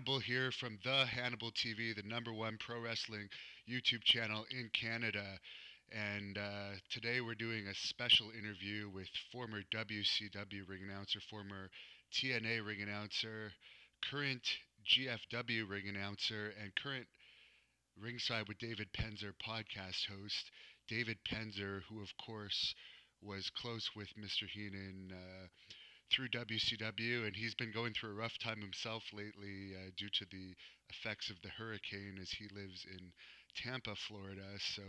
Hannibal here from the Hannibal TV, the #1 pro wrestling YouTube channel in Canada. And today we're doing a special interview with former WCW ring announcer, former TNA ring announcer, current GFW ring announcer, and current Ringside with David Penzer podcast host, David Penzer, who of course was close with Mr. Heenan through WCW, and he's been going through a rough time himself lately due to the effects of the hurricane as he lives in Tampa, Florida. So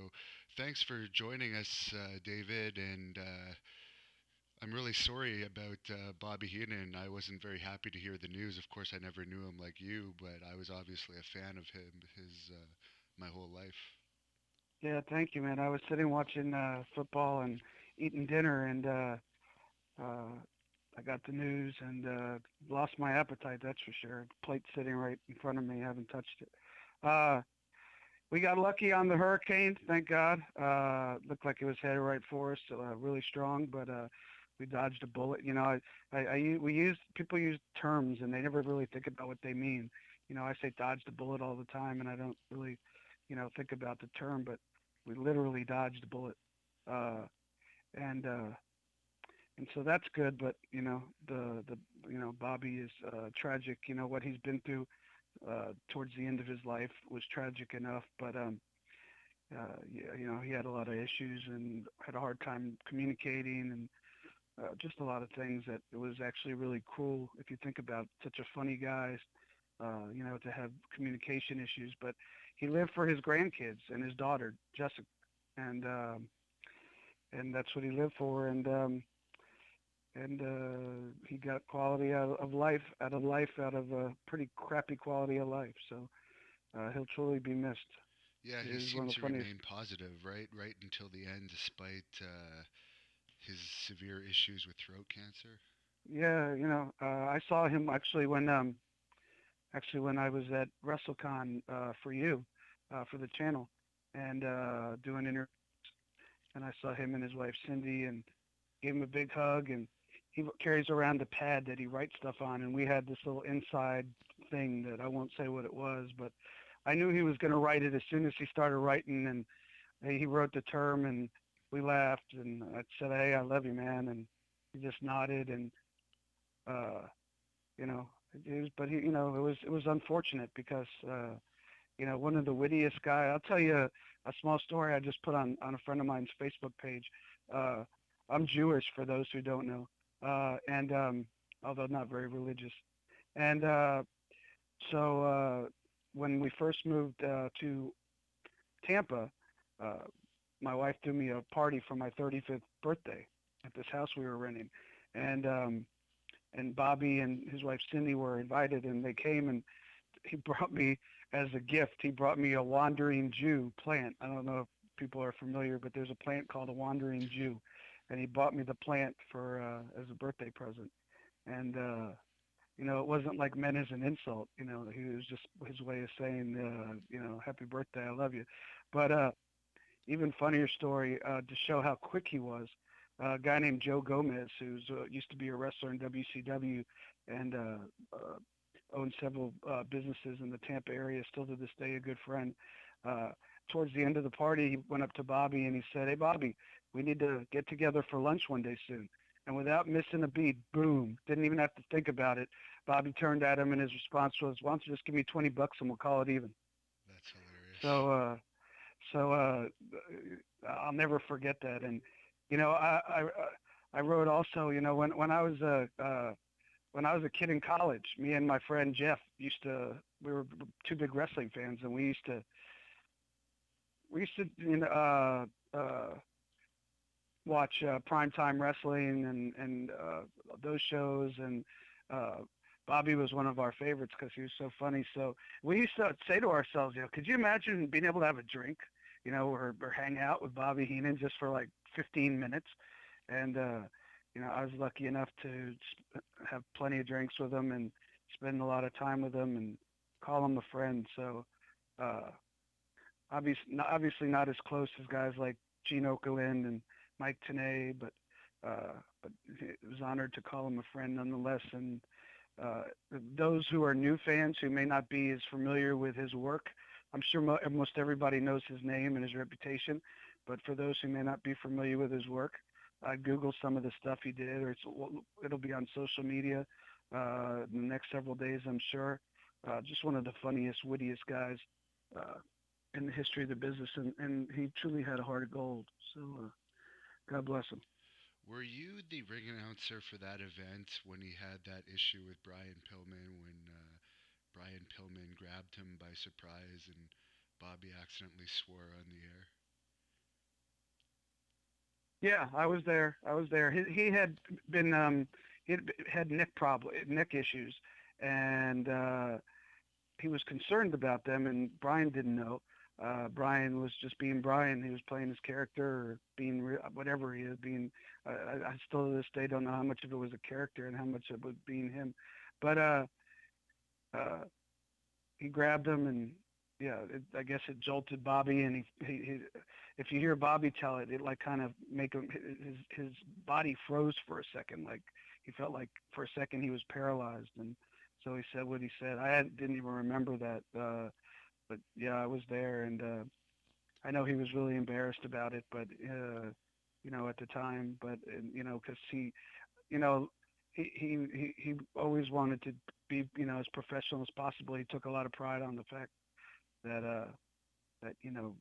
thanks for joining us, David, and I'm really sorry about Bobby Heenan. I wasn't very happy to hear the news. Of course, I never knew him like you, but I was obviously a fan of him my whole life. Yeah, thank you, man. I was sitting watching football and eating dinner, and I got the news and lost my appetite. That's for sure. Plate sitting right in front of me. I haven't touched it. We got lucky on the hurricane, thank God. Looked like it was headed right for us, really strong, but we dodged a bullet. You know, people use terms and they never really think about what they mean. You know, I say dodged a bullet all the time, and I don't really, think about the term, but we literally dodged a bullet, and so that's good. But Bobby is tragic. You know what he's been through towards the end of his life was tragic enough, but he had a lot of issues and had a hard time communicating, and just a lot of things that it was actually really cruel if you think about such a funny guy, to have communication issues. But he lived for his grandkids and his daughter Jessica, and that's what he lived for, and he got quality out of a pretty crappy quality of life. So he'll truly be missed. Yeah, he seemed to remain positive, right until the end, despite his severe issues with throat cancer. Yeah, I saw him actually when I was at WrestleCon for the channel, and doing interviews, and I saw him and his wife Cindy and gave him a big hug, and he carries around a pad that he writes stuff on, and we had this little inside thing that I won't say what it was, but I knew he was going to write it as soon as he started writing, and he wrote the term, and we laughed, and I said, "Hey, I love you, man," and he just nodded, and it was unfortunate because one of the wittiest guy. I'll tell you a small story I just put on a friend of mine's Facebook page. I'm Jewish, for those who don't know, and although not very religious. And so when we first moved to Tampa, my wife threw me a party for my 35th birthday at this house we were renting, and Bobby and his wife Cindy were invited, and they came, and he brought me, as a gift, he brought me a wandering Jew plant. I don't know if people are familiar, but there's a plant called a wandering Jew, and he bought me the plant for as a birthday present. And it wasn't like meant as an insult. He was just his way of saying, happy birthday, I love you. But even funnier story to show how quick he was. A guy named Joe Gomez, who used to be a wrestler in WCW and owned several businesses in the Tampa area, still to this day a good friend. Towards the end of the party, he went up to Bobby and he said, "Hey, Bobby, we need to get together for lunch one day soon." And without missing a beat, boom, didn't even have to think about it, Bobby turned at him, and his response was, "Why don't you just give me $20 and we'll call it even?" That's hilarious. So I'll never forget that. And I wrote also, when I was a kid in college, me and my friend Jeff we were two big wrestling fans, and we used to watch primetime wrestling and those shows, and Bobby was one of our favorites because he was so funny. So we used to say to ourselves, could you imagine being able to have a drink, or hang out with Bobby Heenan just for like 15 minutes? And I was lucky enough to have plenty of drinks with him and spend a lot of time with him and call him a friend. So obviously not as close as guys like Gene Okerlund and Mike Tenay, but it was honored to call him a friend nonetheless. And uh, those who are new fans who may not be as familiar with his work, I'm sure most everybody knows his name and his reputation, but for those who may not be familiar with his work, Google some of the stuff he did, or it'll be on social media in the next several days, I'm sure. Just one of the funniest, wittiest guys uh, in the history of the business, and he truly had a heart of gold. So God bless him. Were you the ring announcer for that event when he had that issue with Brian Pillman when Brian Pillman grabbed him by surprise and Bobby accidentally swore on the air? Yeah, I was there. I was there. He had been he had neck issues, and he was concerned about them, and Brian didn't know. Brian was just being Brian. He was playing his character or being whatever he is being. I still to this day don't know how much of it was a character and how much of it was being him. But uh, he grabbed him, and yeah, I guess it jolted Bobby. And he if you hear Bobby tell it, it like kind of make him his body froze for a second, like he felt like for a second he was paralyzed, and so he said what he said. Didn't even remember that, but yeah, I was there, and I know he was really embarrassed about it, but at the time, but because you know, he always wanted to be, as professional as possible. He took a lot of pride on the fact that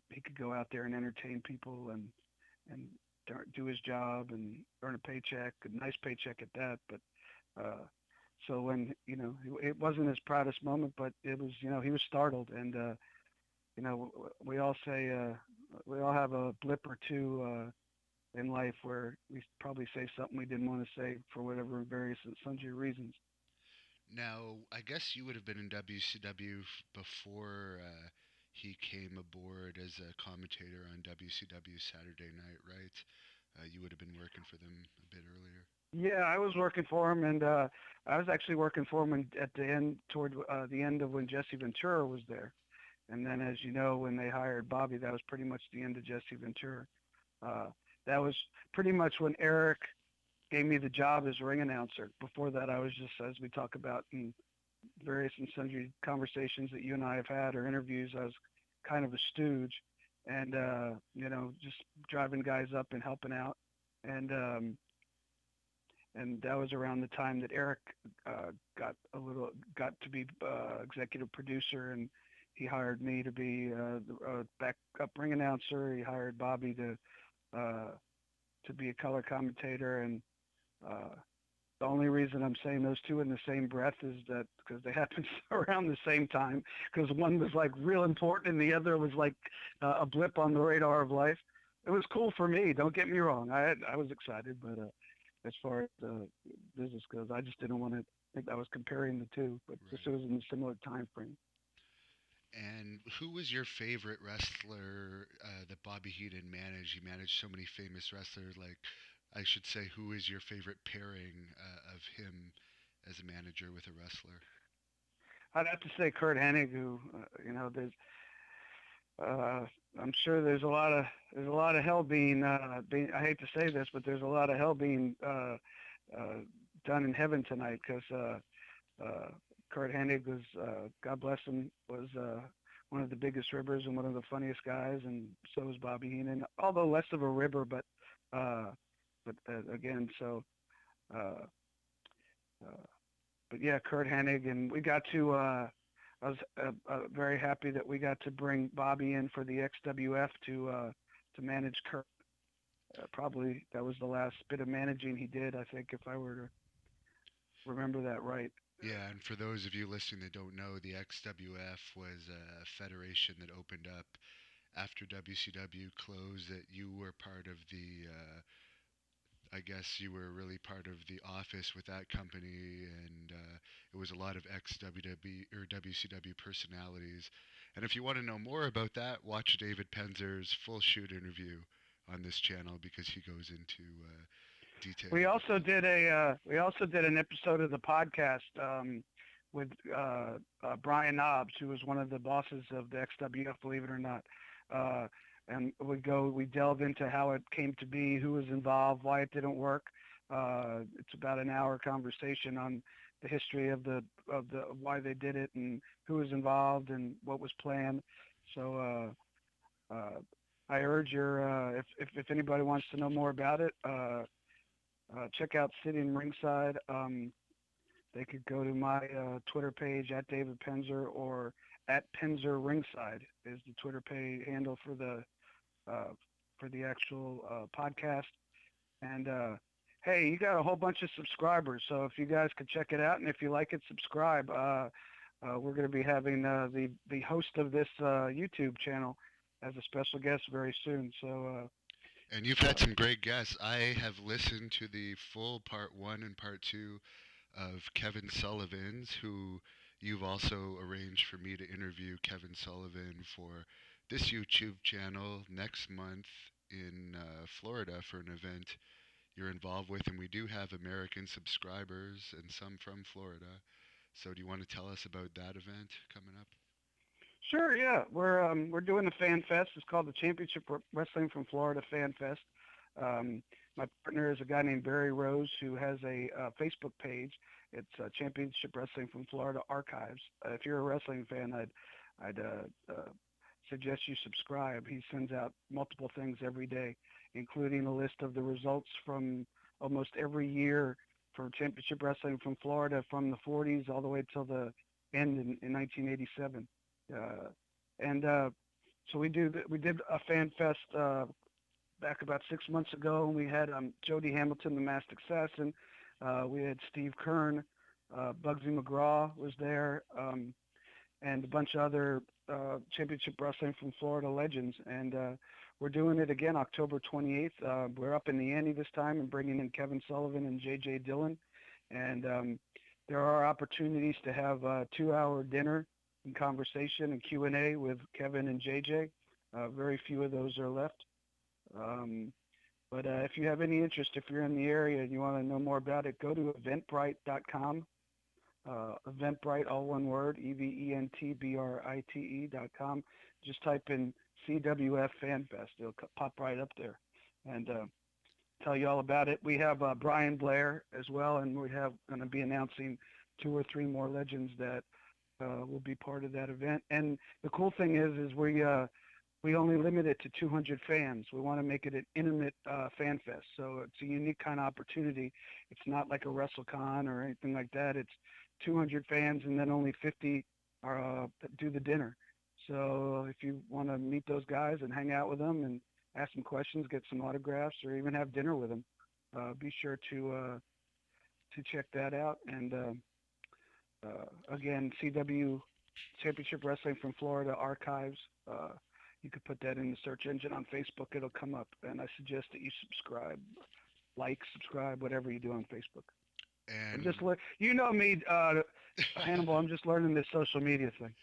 he could go out there and entertain people and do his job and earn a paycheck, a nice paycheck at that. But so when it wasn't his proudest moment, but it was, he was startled, and we all say we all have a blip or two in life where we probably say something we didn't want to say for whatever various and sundry reasons. Now, I guess you would have been in WCW before he came aboard as a commentator on WCW Saturday Night, right? You would have been working for them a bit earlier. Yeah, I was working for him, and I was actually working for him at the end, toward the end of when Jesse Ventura was there. And then, as you know, when they hired Bobby, that was pretty much the end of Jesse Ventura. Uh, that was pretty much when Eric gave me the job as ring announcer. Before that, I was just, as we talk about in various and sundry conversations that you and I have had or interviews, I was kind of a stooge, and just driving guys up and helping out. And and that was around the time that Eric got to be executive producer, and he hired me to be the backup ring announcer. He hired Bobby to be a color commentator, and uh, the only reason I'm saying those two in the same breath is that because they happened around the same time, because one was like real important and the other was like a blip on the radar of life. It was cool for me. Don't get me wrong. I was excited, but as far as business goes, I just didn't want to think I was comparing the two, but just it Right. was in a similar time frame. And who was your favorite wrestler that Bobby Heenan managed? He managed so many famous wrestlers. Like, I should say, who is your favorite pairing of him as a manager with a wrestler? I'd have to say Kurt Hennig, who there's uh, I'm sure there's a lot of hell being I hate to say this, but there's a lot of hell being uh, done in heaven tonight because Kurt Hennig was God bless him was one of the biggest ribbers and one of the funniest guys, and so was Bobby Heenan, although less of a ribber, uh, but again, so. Uh, uh, but yeah, Kurt Hennig, and we got to. I was very happy that we got to bring Bobby in for the XWF to manage Kurt. Probably that was the last bit of managing he did. I think if I were to remember that right. Yeah, and for those of you listening that don't know, the XWF was a federation that opened up after WCW closed. That you were part of the I guess you were really part of the office with that company, and it was a lot of ex WWE or WCW personalities. And if you want to know more about that, watch David Penzer's full shoot interview on this channel because he goes into detail about that. We also did an episode of the podcast with Brian Knobs, who was one of the bosses of the XWF, believe it or not. Uh, and we delve into how it came to be, who was involved, why it didn't work. It's about an hour conversation on the history of the why they did it and who was involved and what was planned. So I urge your if anybody wants to know more about it, check out Sitting Ringside. They could go to my Twitter page at David Penzer or at Penzer Ringside is the Twitter page handle for the actual podcast. And hey, you got a whole bunch of subscribers, so if you guys could check it out, and if you like it, subscribe. We're going to be having the host of this YouTube channel as a special guest very soon. So. And you've had some great guests. I have listened to the full part one and part two of Kevin Sullivan's, who you've also arranged for me to interview Kevin Sullivan for this YouTube channel next month in Florida for an event you're involved with. And we do have American subscribers and some from Florida. So do you want to tell us about that event coming up? Sure, yeah. We're doing a Fanfest. It's called the Championship Wrestling from Florida Fanfest. My partner is a guy named Barry Rose who has a Facebook page. It's Championship Wrestling from Florida Archives. If you're a wrestling fan, I'd suggest you subscribe. He sends out multiple things every day, including a list of the results from almost every year for Championship Wrestling from Florida from the 40s all the way till the end in 1987. And so we did a Fan Fest back about 6 months ago, and we had Jody Hamilton, the Masked Assassin. We had Steve Kern, Bugsy McGraw was there, and a bunch of other Championship Wrestling from Florida legends. And we're doing it again October 28th. We're up in the ante this time and bringing in Kevin Sullivan and J.J. Dillon. And there are opportunities to have a 2-hour dinner and conversation and Q&A with Kevin and JJ. Very few of those are left. But if you have any interest, if you're in the area and you want to know more about it, go to eventbrite.com. Eventbrite, all one word, eventbrite.com. Just type in CWF FanFest. It'll pop right up there and tell you all about it. We have Brian Blair as well, and we have going to be announcing 2 or 3 more legends that will be part of that event. And the cool thing is we only limit it to 200 fans. We want to make it an intimate fan fest. So it's a unique kind of opportunity. It's not like a WrestleCon or anything like that. It's 200 fans, and then only 50 are do the dinner. So if you want to meet those guys and hang out with them and ask them questions, get some autographs, or even have dinner with them, be sure to check that out. And again, CW Championship Wrestling from Florida Archives. You could put that in the search engine on Facebook. It'll come up. And I suggest that you subscribe, whatever you do on Facebook. And you know me, Hannibal, I'm just learning this social media thing.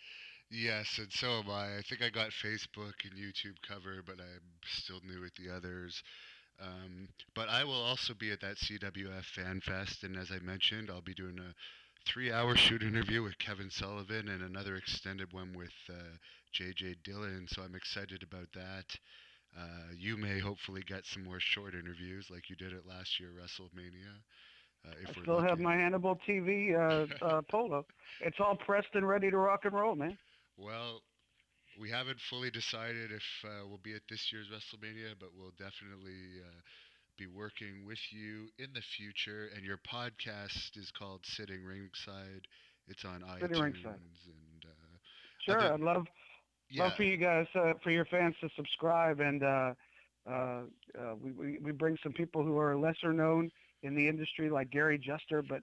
Yes, and so am I. I think I got Facebook and YouTube covered, but I'm still new at the others. But I will also be at that CWF Fan Fest, and as I mentioned, I'll be doing a 3-hour shoot interview with Kevin Sullivan and another extended one with J.J. Dillon, so I'm excited about that. You may hopefully get some more short interviews like you did at last year WrestleMania. I still have my Hannibal TV polo. It's all pressed and ready to rock and roll, man. Well, we haven't fully decided if we'll be at this year's WrestleMania, but we'll definitely be working with you in the future. And your podcast is called Sitting Ringside. It's on Sitting iTunes. Ringside. And sure, I'd love for you guys, for your fans to subscribe. And we bring some people who are lesser known in the industry, like Gary Juster, but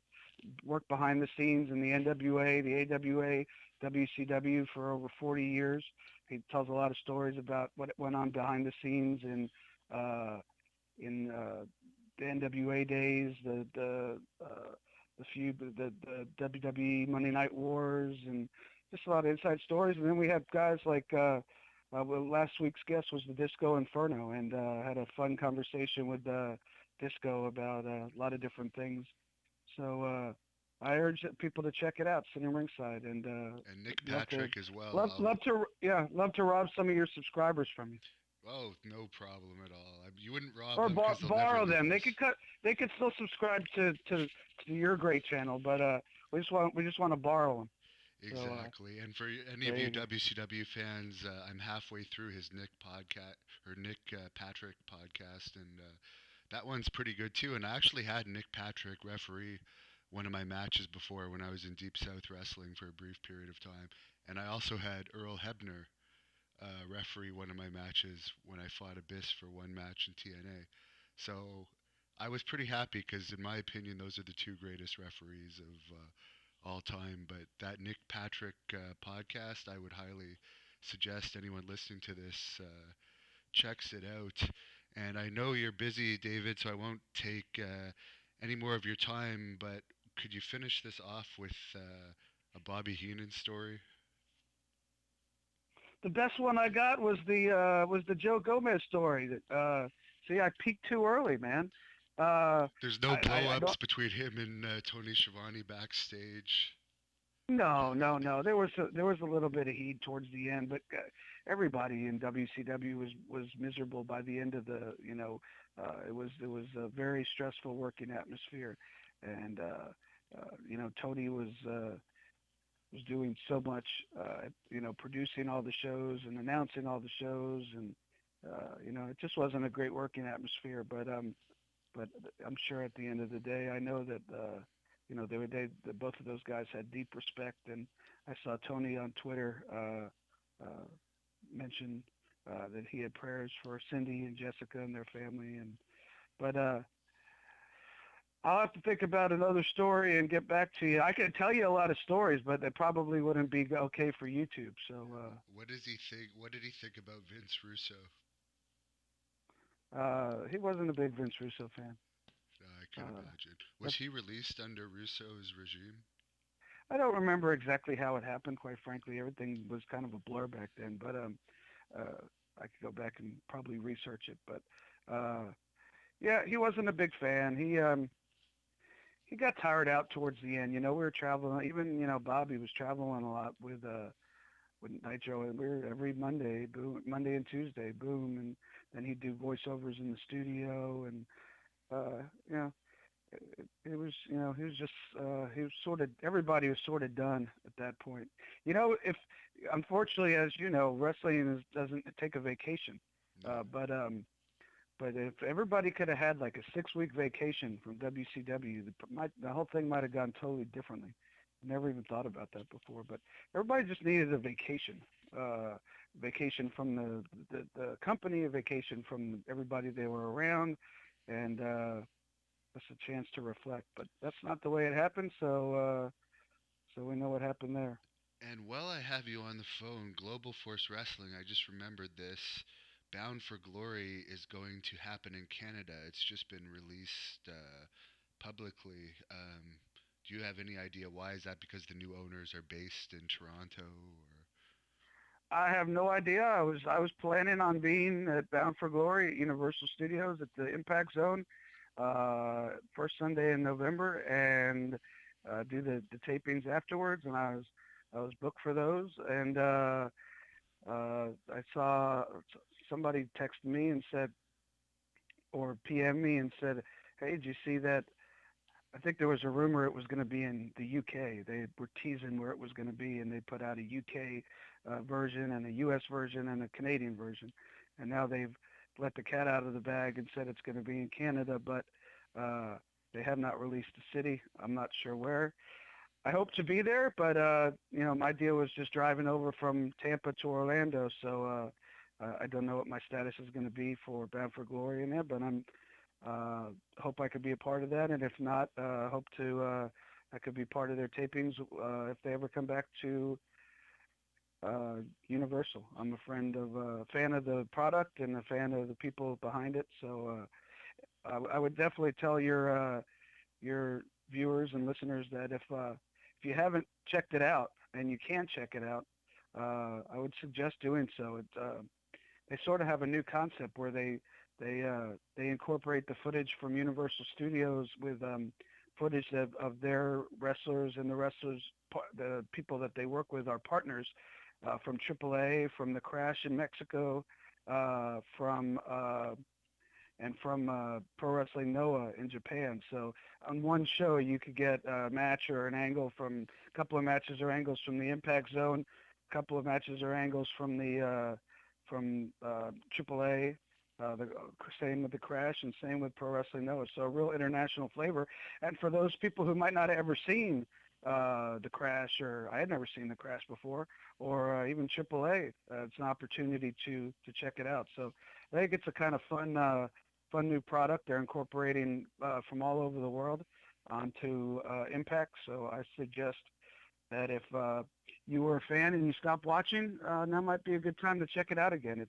worked behind the scenes in the NWA, the AWA, WCW for over 40 years. He tells a lot of stories about what went on behind the scenes in the NWA days, the WWE Monday Night Wars, and just a lot of inside stories. And then we have guys like last week's guest was the Disco Inferno, and had a fun conversation with Disco about a lot of different things. So I urge people to check it out, Sitting Ringside, and Nick Patrick as well. Love to rob some of your subscribers from you. Oh, no problem at all. You wouldn't rob or them because borrow them. They could still subscribe to your great channel, but we just want to borrow them. So Exactly. And for any of there you you go. WCW fans, I'm halfway through his Nick podcast or Nick Patrick podcast, and that one's pretty good too. And I actually had Nick Patrick referee one of my matches before when I was in Deep South Wrestling for a brief period of time, and I also had Earl Hebner referee one of my matches when I fought Abyss for one match in TNA. So I was pretty happy because, in my opinion, those are the two greatest referees of all time. But that Nick Patrick podcast, I would highly suggest anyone listening to this checks it out. And I know you're busy, David, so I won't take any more of your time. But could you finish this off with a Bobby Heenan story? The best one I got was the Joe Gomez story. That see, I peaked too early, man. There's no I blow-ups don't. between him and Tony Schiavone backstage. No, no, no. There was a little bit of heat towards the end, but everybody in WCW was miserable by the end of the. It was a very stressful working atmosphere, and Tony was doing so much, producing all the shows and announcing all the shows, and it just wasn't a great working atmosphere. But I'm sure at the end of the day, I know that that both of those guys had deep respect, and I saw Tony on Twitter mention that he had prayers for Cindy and Jessica and their family, and but I'll have to think about another story and get back to you. I could tell you a lot of stories, but they probably wouldn't be okay for YouTube. So What does he think? What did he think about Vince Russo? he wasn't a big Vince Russo fan. I could Uh, imagine. Was that's, he released under Russo's regime? I don't remember exactly how it happened. Quite frankly, everything was kind of a blur back then. But uh, I could go back and probably research it. But yeah, he wasn't a big fan. He got tired out towards the end. We were traveling. Even Bobby was traveling a lot with Nitro, and we were every Monday, boom, Monday and Tuesday, boom, and then he'd do voiceovers in the studio, and uh, you know, it was, he was just, he was sort of, everybody was sort of done at that point. If unfortunately, as you know, wrestling doesn't take a vacation, No. but if everybody could have had like a 6-week vacation from WCW, the whole thing might have gone totally differently. Never even thought about that before, but everybody just needed a vacation. Vacation from the company, a vacation from everybody they were around, and just a chance to reflect. But that's not the way it happened, so we know what happened there. And while I have you on the phone, Global Force Wrestling, I just remembered this. Bound for Glory is going to happen in Canada. It's just been released publicly. Do you have any idea why? Is that because the new owners are based in Toronto? Or I have no idea. I was planning on being at Bound for Glory at Universal Studios at the Impact Zone first Sunday in November, and do the tapings afterwards. And I was booked for those, and I saw somebody text me and said, or PM me and said, "Hey, did you see that? I think there was a rumor it was going to be in the UK. They were teasing where it was going to be, and they put out a UK version and a US version and a Canadian version. And now they've let the cat out of the bag and said it's going to be in Canada, but uh, they have not released the city. I'm not sure where. I hope to be there, but my deal was just driving over from Tampa to Orlando, so I don't know what my status is going to be for Bound for Glory in there, but I'm hope I could be a part of that, and if not, hope to I could be part of their tapings if they ever come back to Universal. I'm a fan of the product and a fan of the people behind it, so I would definitely tell your viewers and listeners that if you haven't checked it out and you can check it out, I would suggest doing so. They sort of have a new concept where they incorporate the footage from Universal Studios with footage of their wrestlers and the people that they work with are partners from AAA, from the Crash in Mexico, from and from Pro Wrestling Noah in Japan. So on one show, you could get a match or an angle from a couple of matches or angles from the Impact Zone, a couple of matches or angles from the from AAA. The same with the Crash and same with Pro Wrestling Noah. So a real international flavor. And for those people who might not have ever seen the Crash, or I had never seen the Crash before, or even AAA, it's an opportunity to check it out. So I think it's a kind of fun new product. They're incorporating from all over the world onto Impact. So I suggest that if you were a fan and you stopped watching, now might be a good time to check it out again.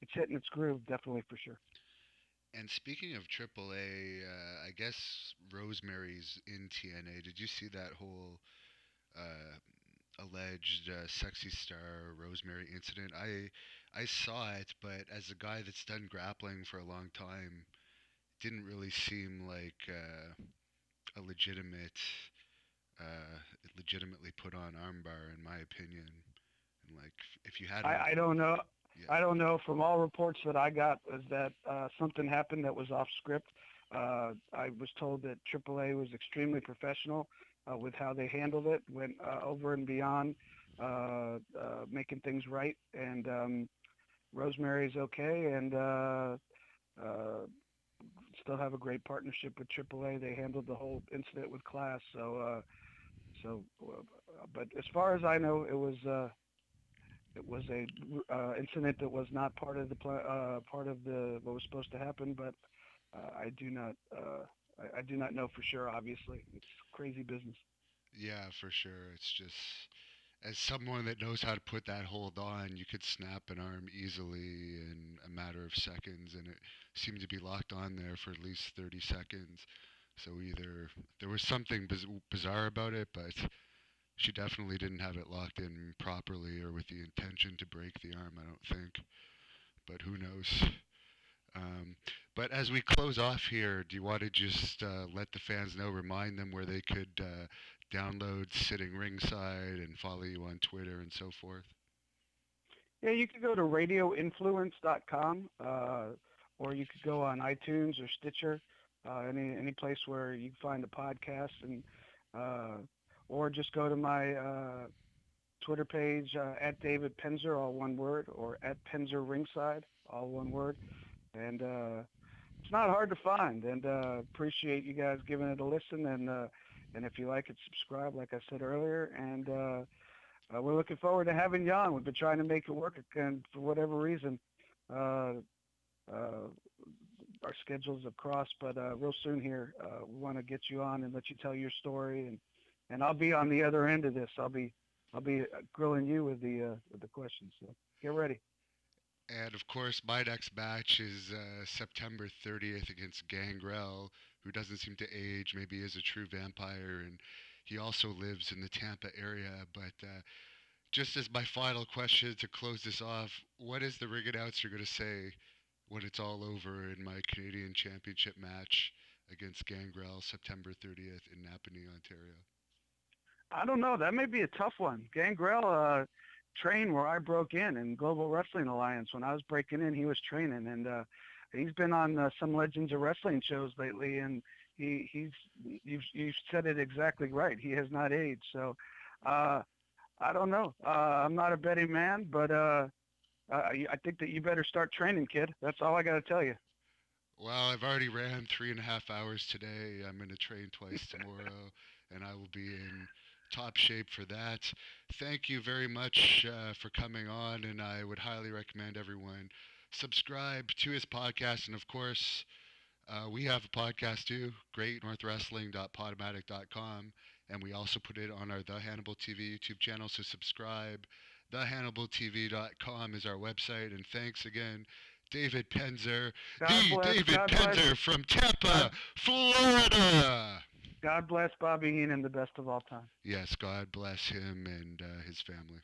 It's hitting its groove, definitely for sure. And speaking of AAA, I guess Rosemary's in TNA. Did you see that whole alleged sexy star Rosemary incident? I saw it, but as a guy that's done grappling for a long time, didn't really seem like a uh, legitimately put on armbar, in my opinion. And like, if you hadn't, I don't know. yeah, I don't know. From all reports that I got, was that something happened that was off script. I was told that AAA was extremely professional with how they handled it, went over and beyond making things right. And Rosemary's okay, and uh, still have a great partnership with AAA. They handled the whole incident with class. But as far as I know, it was a incident that was not part of the part of the what was supposed to happen. But I do not I do not know for sure. Obviously, it's crazy business. yeah, for sure. It's just as someone that knows how to put that hold on, you could snap an arm easily in a matter of seconds, and it seemed to be locked on there for at least 30 seconds. So either there was something bizarre about it, but she definitely didn't have it locked in properly or with the intention to break the arm, I don't think. But who knows? Um, but as we close off here, do you want to just let the fans know, remind them where they could download Sitting Ringside and follow you on Twitter and so forth? Yeah, you could go to radioinfluence.com, or you could go on iTunes or Stitcher, any place where you can find a podcast, and uh, or just go to my Twitter page at David Penzer, all one word, or at Penzer Ringside, all one word, and it's not hard to find. And appreciate you guys giving it a listen, and if you like it, subscribe, like I said earlier, and we're looking forward to having you on. We've been trying to make it work, and for whatever reason, uh, uh, our schedules have crossed. But real soon here, we want to get you on and let you tell your story, and I'll be on the other end of this. I'll be grilling you with the questions. So get ready. And of course, my next match is September 30th against Gangrel, who doesn't seem to age, maybe is a true vampire, and he also lives in the Tampa area. But just as my final question to close this off, what is the ring announcer going to say when it's all over in my Canadian Championship match against Gangrel September 30th in Napanee, Ontario? I don't know. That may be a tough one. Gangrel trained where I broke in Global Wrestling Alliance. When I was breaking in, he was training, and he's been on some Legends of Wrestling shows lately, and he's you've said it exactly right. He has not aged. So I don't know. I'm not a betting man, but I think that you better start training, kid. That's all I got to tell you. Well, I've already ran 3.5 hours today. I'm going to train twice tomorrow, and I will be in top shape for that. Thank you very much for coming on, and I would highly recommend everyone subscribe to his podcast. And of course, we have a podcast too, greatnorthwrestling.podomatic.com, and we also put it on our The Hannibal TV YouTube channel, so subscribe. TheHannibalTV.com is our website, and thanks again, David Penzer, God the bless. David God bless. Penzer from Tampa, God, Florida. God bless Bobby Heenan, the best of all time. Yes, God bless him and his family.